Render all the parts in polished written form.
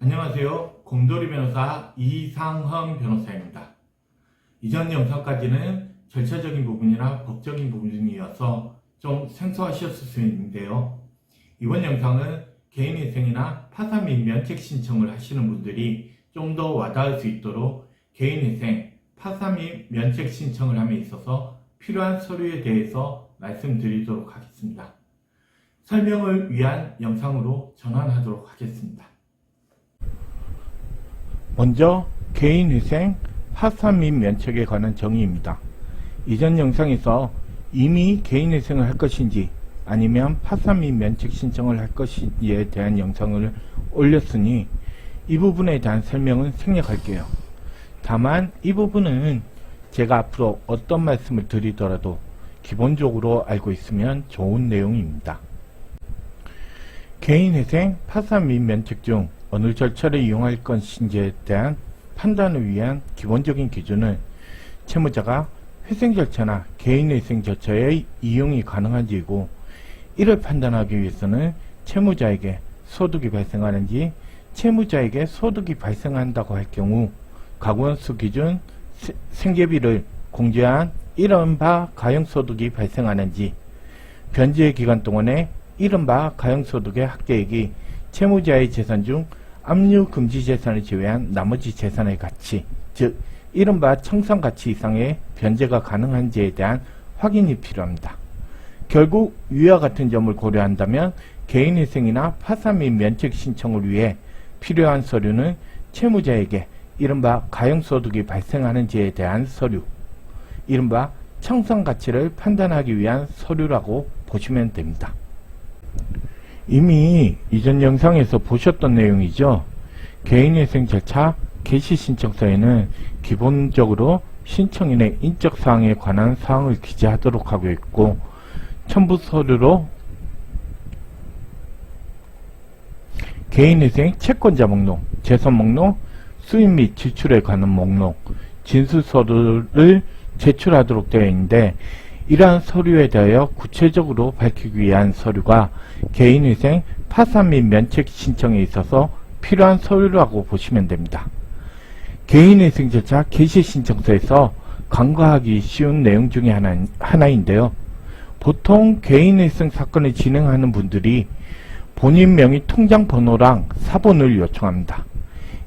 안녕하세요. 곰돌이 변호사 이상헌 변호사입니다. 이전 영상까지는 절차적인 부분이나 법적인 부분이어서 좀 생소하셨을 수 있는데요. 이번 영상은 개인회생이나 파산 및 면책 신청을 하시는 분들이 좀 더 와닿을 수 있도록 개인회생, 파산 및 면책 신청을 함에 있어서 필요한 서류에 대해서 말씀드리도록 하겠습니다. 설명을 위한 영상으로 전환하도록 하겠습니다. 먼저 개인회생, 파산 및 면책에 관한 정의입니다. 이전 영상에서 이미 개인회생을 할 것인지 아니면 파산 및 면책 신청을 할 것인지에 대한 영상을 올렸으니 이 부분에 대한 설명은 생략할게요. 다만 이 부분은 제가 앞으로 어떤 말씀을 드리더라도 기본적으로 알고 있으면 좋은 내용입니다. 개인회생, 파산 및 면책 중 어느 절차를 이용할 것인지에 대한 판단을 위한 기본적인 기준은 채무자가 회생 절차나 개인회생 절차의 이용이 가능한지이고, 이를 판단하기 위해서는 채무자에게 소득이 발생하는지, 채무자에게 소득이 발생한다고 할 경우 가구원수 기준 생계비를 공제한 이른바 가용소득이 발생하는지, 변제 기간 동안에 이른바 가용소득의 합계액이 채무자의 재산 중 압류금지 재산을 제외한 나머지 재산의 가치, 즉 이른바 청산가치 이상의 변제가 가능한지에 대한 확인이 필요합니다. 결국 위와 같은 점을 고려한다면 개인회생이나 파산 및 면책 신청을 위해 필요한 서류는 채무자에게 이른바 가용소득이 발생하는지에 대한 서류, 이른바 청산가치를 판단하기 위한 서류라고 보시면 됩니다. 이미 이전 영상에서 보셨던 내용이죠. 개인회생 절차 개시신청서에는 기본적으로 신청인의 인적사항에 관한 사항을 기재하도록 하고 있고, 첨부서류로 개인회생 채권자 목록, 재산 목록, 수입 및 지출에 관한 목록, 진술서류를 제출하도록 되어 있는데, 이러한 서류에 대하여 구체적으로 밝히기 위한 서류가 개인회생, 파산 및 면책 신청에 있어서 필요한 서류라고 보시면 됩니다. 개인회생 절차 개시신청서에서 간과하기 쉬운 내용 중에 하나인데요. 보통 개인회생 사건을 진행하는 분들이 본인 명의 통장번호랑 사본을 요청합니다.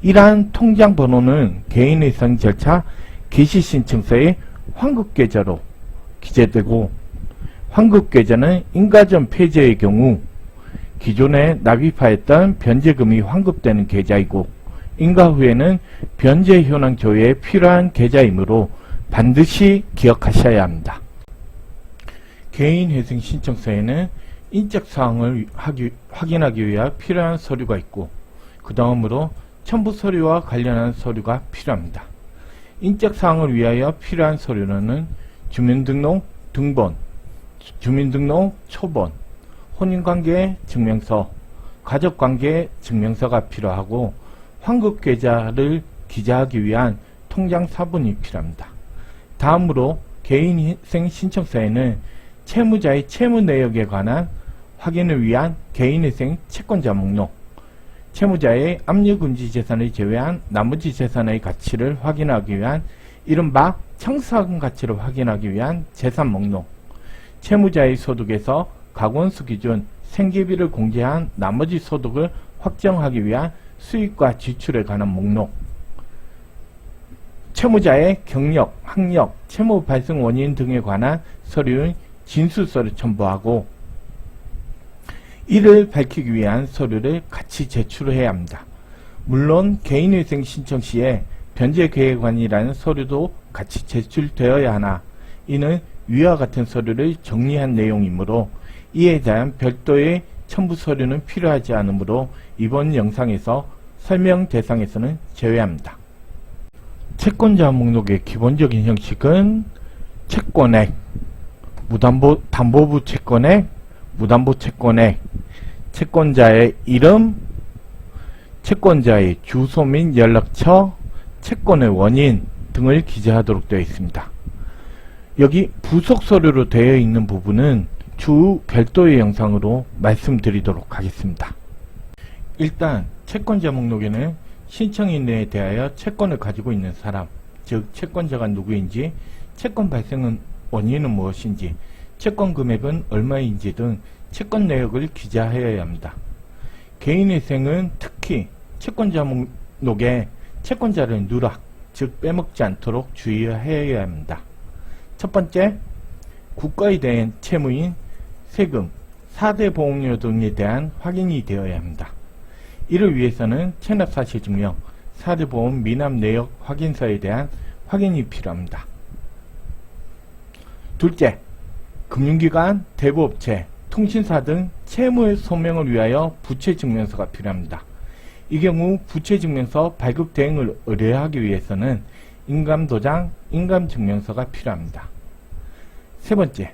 이러한 통장번호는 개인회생 절차 개시신청서의 환급계좌로 기재되고, 환급계좌는 인가전 폐지의 경우 기존에 납입하였던 변제금이 환급되는 계좌이고, 인가 후에는 변제 현황 조회에 필요한 계좌이므로 반드시 기억하셔야 합니다. 개인회생 신청서에는 인적사항을 확인하기 위해 필요한 서류가 있고, 그 다음으로 첨부서류와 관련한 서류가 필요합니다. 인적사항을 위하여 필요한 서류는 주민등록 등본, 주민등록 초본, 혼인관계 증명서, 가족관계 증명서가 필요하고, 환급계좌를 기재하기 위한 통장 사본이 필요합니다. 다음으로 개인회생 신청서에는 채무자의 채무 내역에 관한 확인을 위한 개인회생 채권자 목록, 채무자의 압류금지 재산을 제외한 나머지 재산의 가치를 확인하기 위한 이른바 청산 가치를 확인하기 위한 재산 목록, 채무자의 소득에서 가구원수 기준 생계비를 공제한 나머지 소득을 확정하기 위한 수입과 지출에 관한 목록, 채무자의 경력, 학력, 채무 발생 원인 등에 관한 서류인 진술서를 첨부하고, 이를 밝히기 위한 서류를 같이 제출해야 합니다. 물론 개인회생 신청 시에 변제계획안이라는 서류도 같이 제출되어야 하나, 이는 위와 같은 서류를 정리한 내용이므로 이에 대한 별도의 첨부 서류는 필요하지 않으므로 이번 영상에서 설명 대상에서는 제외합니다. 채권자 목록의 기본적인 형식은 채권액, 담보부 채권액, 무담보 채권액, 채권자의 이름, 채권자의 주소 및 연락처, 채권의 원인 등을 기재하도록 되어 있습니다. 여기 부속 서류로 되어 있는 부분은 추후 별도의 영상으로 말씀드리도록 하겠습니다. 일단 채권자 목록에는 신청인에 대하여 채권을 가지고 있는 사람, 즉 채권자가 누구인지, 채권 발생 원인은 무엇인지, 채권 금액은 얼마인지 등 채권 내역을 기재하여야 합니다. 개인회생은 특히 채권자 목록에 채권자를 누락, 즉 빼먹지 않도록 주의해야 합니다. 첫 번째, 국가에 대한 채무인 세금, 4대 보험료 등에 대한 확인이 되어야 합니다. 이를 위해서는 체납사실증명, 4대 보험 미납 내역 확인서에 대한 확인이 필요합니다. 둘째, 금융기관, 대부업체, 통신사 등 채무 소명을 위하여 부채증명서가 필요합니다. 이 경우 부채증명서 발급 대행을 의뢰하기 위해서는 인감도장, 인감증명서가 필요합니다. 세 번째,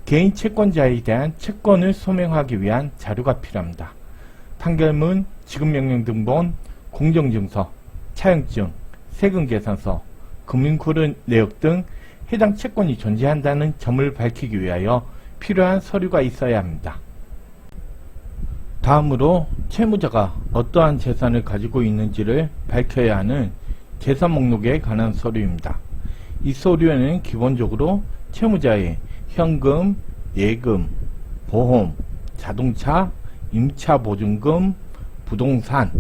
개인 채권자에 대한 채권을 소명하기 위한 자료가 필요합니다. 판결문, 지급명령 등본, 공정증서, 차용증, 세금계산서, 금융코드 내역 등 해당 채권이 존재한다는 점을 밝히기 위하여 필요한 서류가 있어야 합니다. 다음으로 채무자가 어떠한 재산을 가지고 있는지를 밝혀야 하는 재산 목록에 관한 서류입니다. 이 서류에는 기본적으로 채무자의 현금, 예금, 보험, 자동차, 임차보증금, 부동산,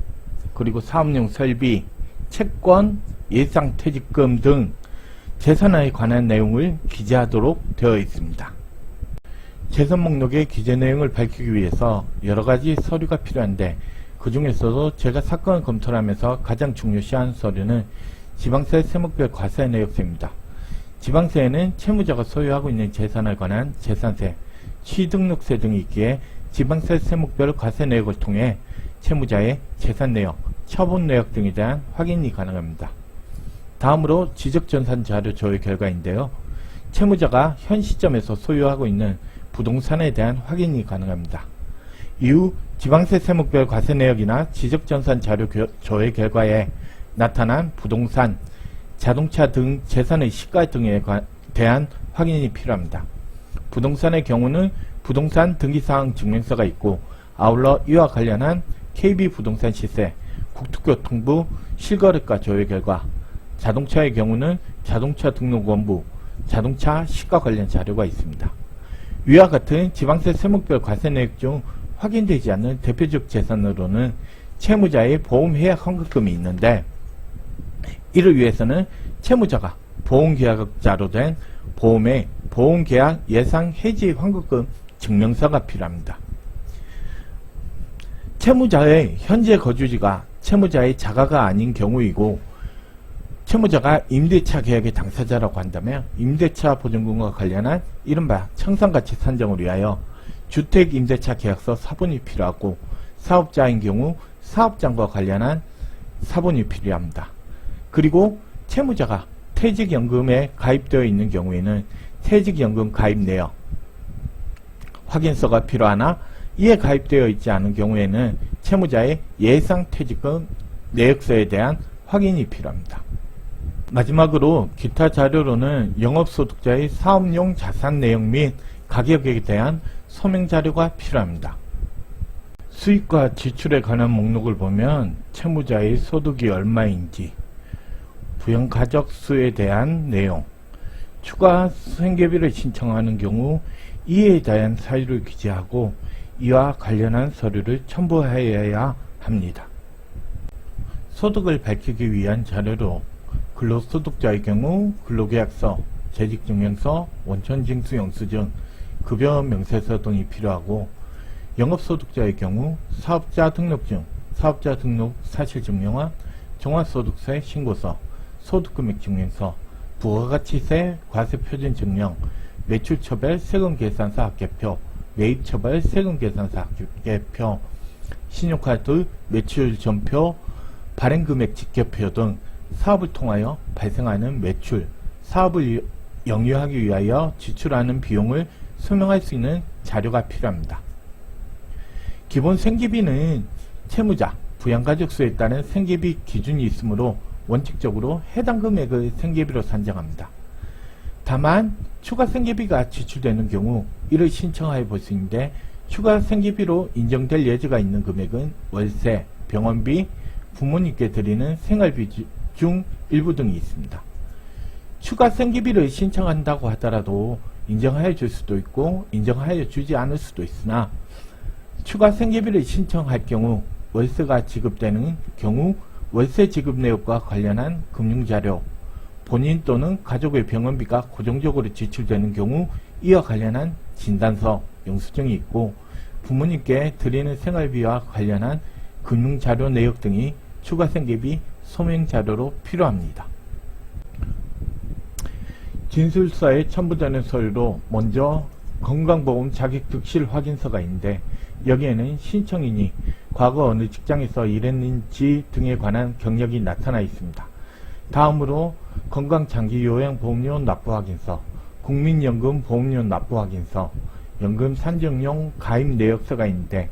그리고 사업용 설비, 채권, 예상퇴직금 등 재산에 관한 내용을 기재하도록 되어 있습니다. 재산 목록의 기재 내용을 밝히기 위해서 여러가지 서류가 필요한데, 그 중에서도 제가 사건을 검토를 하면서 가장 중요시한 서류는 지방세 세목별 과세 내역서입니다. 지방세에는 채무자가 소유하고 있는 재산에 관한 재산세, 취등록세 등이 있기에 지방세 세목별 과세 내역을 통해 채무자의 재산 내역, 처분 내역 등에 대한 확인이 가능합니다. 다음으로 지적전산 자료 조회 결과인데요. 채무자가 현 시점에서 소유하고 있는 부동산에 대한 확인이 가능합니다. 이후 지방세 세목별 과세 내역이나 지적전산 자료 조회 결과에 나타난 부동산, 자동차 등 재산의 시가 등에 대한 확인이 필요합니다. 부동산의 경우는 부동산 등기사항 증명서가 있고, 아울러 이와 관련한 KB부동산 시세, 국토교통부 실거래가 조회 결과, 자동차의 경우는 자동차 등록 원부, 자동차 시가 관련 자료가 있습니다. 위와 같은 지방세 세목별 과세 내역 중 확인되지 않는 대표적 재산으로는 채무자의 보험해약 환급금이 있는데, 이를 위해서는 채무자가 보험계약자로 된 보험의 보험계약 예상 해지 환급금 증명서가 필요합니다. 채무자의 현재 거주지가 채무자의 자가가 아닌 경우이고, 채무자가 임대차 계약의 당사자라고 한다면 임대차 보증금과 관련한 이른바 청산가치 산정을 위하여 주택임대차 계약서 사본이 필요하고, 사업자인 경우 사업장과 관련한 사본이 필요합니다. 그리고 채무자가 퇴직연금에 가입되어 있는 경우에는 퇴직연금 가입 내역 확인서가 필요하나, 이에 가입되어 있지 않은 경우에는 채무자의 예상퇴직금 내역서에 대한 확인이 필요합니다. 마지막으로 기타 자료로는 영업소득자의 사업용 자산 내역 및 가격에 대한 소명 자료가 필요합니다. 수입과 지출에 관한 목록을 보면 채무자의 소득이 얼마인지, 부양가족 수에 대한 내용, 추가 생계비를 신청하는 경우 이에 대한 사유를 기재하고 이와 관련한 서류를 첨부하여야 합니다. 소득을 밝히기 위한 자료로 근로소득자의 경우 근로계약서, 재직증명서, 원천징수 영수증, 급여 명세서 등이 필요하고, 영업소득자의 경우 사업자 등록증, 사업자 등록 사실증명안, 종합소득세 신고서, 소득금액증명서, 부가가치세 과세표준증명, 매출처별 세금계산서 합계표, 매입처벌 세금계산서 합계표, 신용카드 매출전표, 발행금액 직계표 등 사업을 통하여 발생하는 매출, 사업을 영위하기 위하여 지출하는 비용을 소명할 수 있는 자료가 필요합니다. 기본 생계비는 채무자, 부양가족 수에 따른 생계비 기준이 있으므로 원칙적으로 해당 금액을 생계비로 산정합니다. 다만 추가 생계비가 지출되는 경우 이를 신청하여 볼 수 있는데, 추가 생계비로 인정될 예제가 있는 금액은 월세, 병원비, 부모님께 드리는 생활비 중 일부 등이 있습니다. 추가 생계비를 신청한다고 하더라도 인정하여 줄 수도 있고 인정하여 주지 않을 수도 있으나 추가 생계비를 신청할 경우 월세가 지급되는 경우 월세 지급 내역과 관련한 금융자료, 본인 또는 가족의 병원비가 고정적으로 지출되는 경우 이와 관련한 진단서, 영수증이 있고 부모님께 드리는 생활비와 관련한 금융자료 내역 등이 추가 생계비 소명자료로 필요합니다. 진술서에 첨부되는 서류로 먼저 건강보험 자격특실 확인서가 있는데 여기에는 신청인이 과거 어느 직장에서 일했는지 등에 관한 경력이 나타나 있습니다. 다음으로 건강장기요양보험료 납부확인서, 국민연금 보험료 납부확인서, 연금 산정용 가입 내역서가 있는데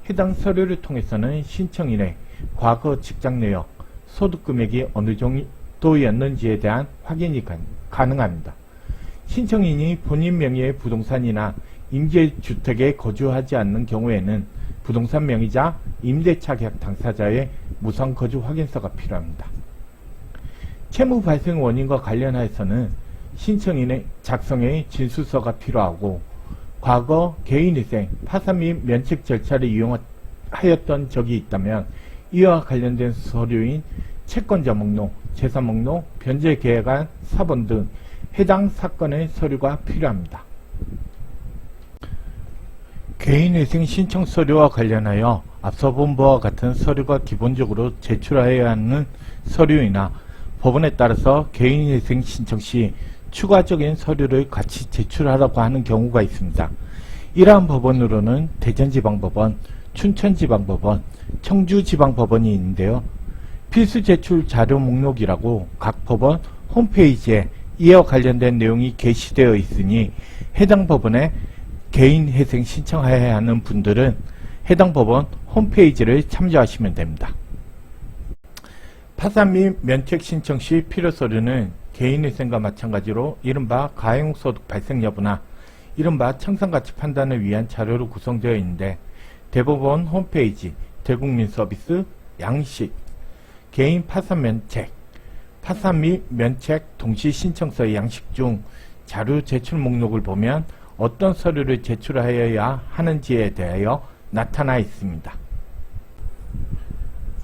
해당 서류를 통해서는 신청인의 과거 직장 내역, 소득금액이 어느 정도였는지에 대한 확인이 가능합니다. 신청인이 본인 명의의 부동산이나 임대주택에 거주하지 않는 경우에는 부동산 명의자, 임대차 계약 당사자의 무상 거주 확인서가 필요합니다. 채무 발생 원인과 관련하여서는 신청인의 작성의 진술서가 필요하고 과거 개인회생, 파산 및 면책 절차를 이용하였던 적이 있다면 이와 관련된 서류인 채권자 목록, 재산 목록, 변제 계획안, 사본 등 해당 사건의 서류가 필요합니다. 개인회생 신청 서류와 관련하여 앞서 본 바와 같은 서류가 기본적으로 제출하여야 하는 서류이나 법원에 따라서 개인회생 신청 시 추가적인 서류를 같이 제출하라고 하는 경우가 있습니다. 이러한 법원으로는 대전지방법원, 춘천지방법원, 청주지방법원이 있는데요. 필수 제출 자료 목록이라고 각 법원 홈페이지에 이와 관련된 내용이 게시되어 있으니 해당 법원에 개인회생 신청해야 하는 분들은 해당 법원 홈페이지를 참조하시면 됩니다. 파산 및 면책 신청 시 필요 서류는 개인회생과 마찬가지로 이른바 가용소득 발생 여부나 이른바 청산가치 판단을 위한 자료로 구성되어 있는데 대법원 홈페이지, 대국민서비스, 양식, 개인 파산 면책, 파산 및 면책 동시 신청서의 양식 중 자료 제출 목록을 보면 어떤 서류를 제출하여야 하는지에 대하여 나타나 있습니다.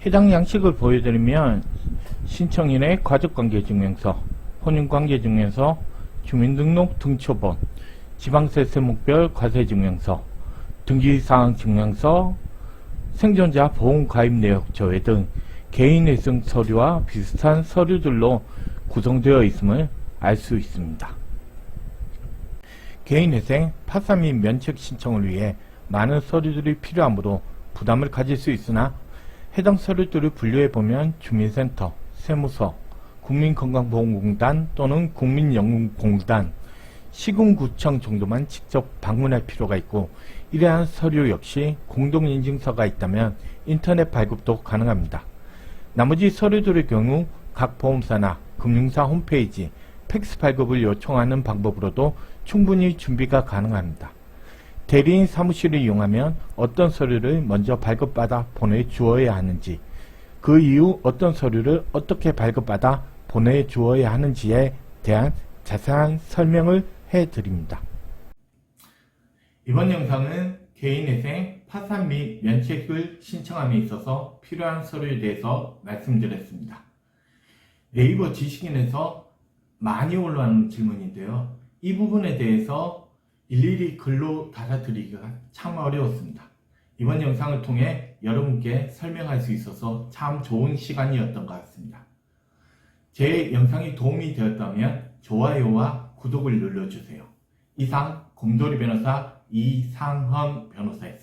해당 양식을 보여드리면 신청인의 가족관계증명서, 혼인관계증명서, 주민등록 등초본, 지방세세목별 과세증명서, 등기사항증명서, 생존자 보험가입 내역 조회 등 개인회생 서류와 비슷한 서류들로 구성되어 있음을 알 수 있습니다. 개인회생, 파산 및 면책 신청을 위해 많은 서류들이 필요하므로 부담을 가질 수 있으나 해당 서류들을 분류해보면 주민센터, 세무서, 국민건강보험공단 또는 국민연금공단, 시군구청 정도만 직접 방문할 필요가 있고 이러한 서류 역시 공동인증서가 있다면 인터넷 발급도 가능합니다. 나머지 서류들의 경우 각 보험사나 금융사 홈페이지, 팩스 발급을 요청하는 방법으로도 충분히 준비가 가능합니다. 대리인 사무실을 이용하면 어떤 서류를 먼저 발급받아 보내주어야 하는지, 그 이후 어떤 서류를 어떻게 발급받아 보내주어야 하는지에 대한 자세한 설명을 해드립니다. 이번 영상은 개인회생, 파산 및 면책을 신청함에 있어서 필요한 서류에 대해서 말씀드렸습니다. 네이버 지식인에서 많이 올라오는 질문인데요. 이 부분에 대해서 일일이 글로 달아드리기가 참 어려웠습니다. 이번 영상을 통해 여러분께 설명할 수 있어서 참 좋은 시간이었던 것 같습니다. 제 영상이 도움이 되었다면 좋아요와 구독을 눌러주세요. 이상 곰돌이 변호사 이상헌 변호사였습니다.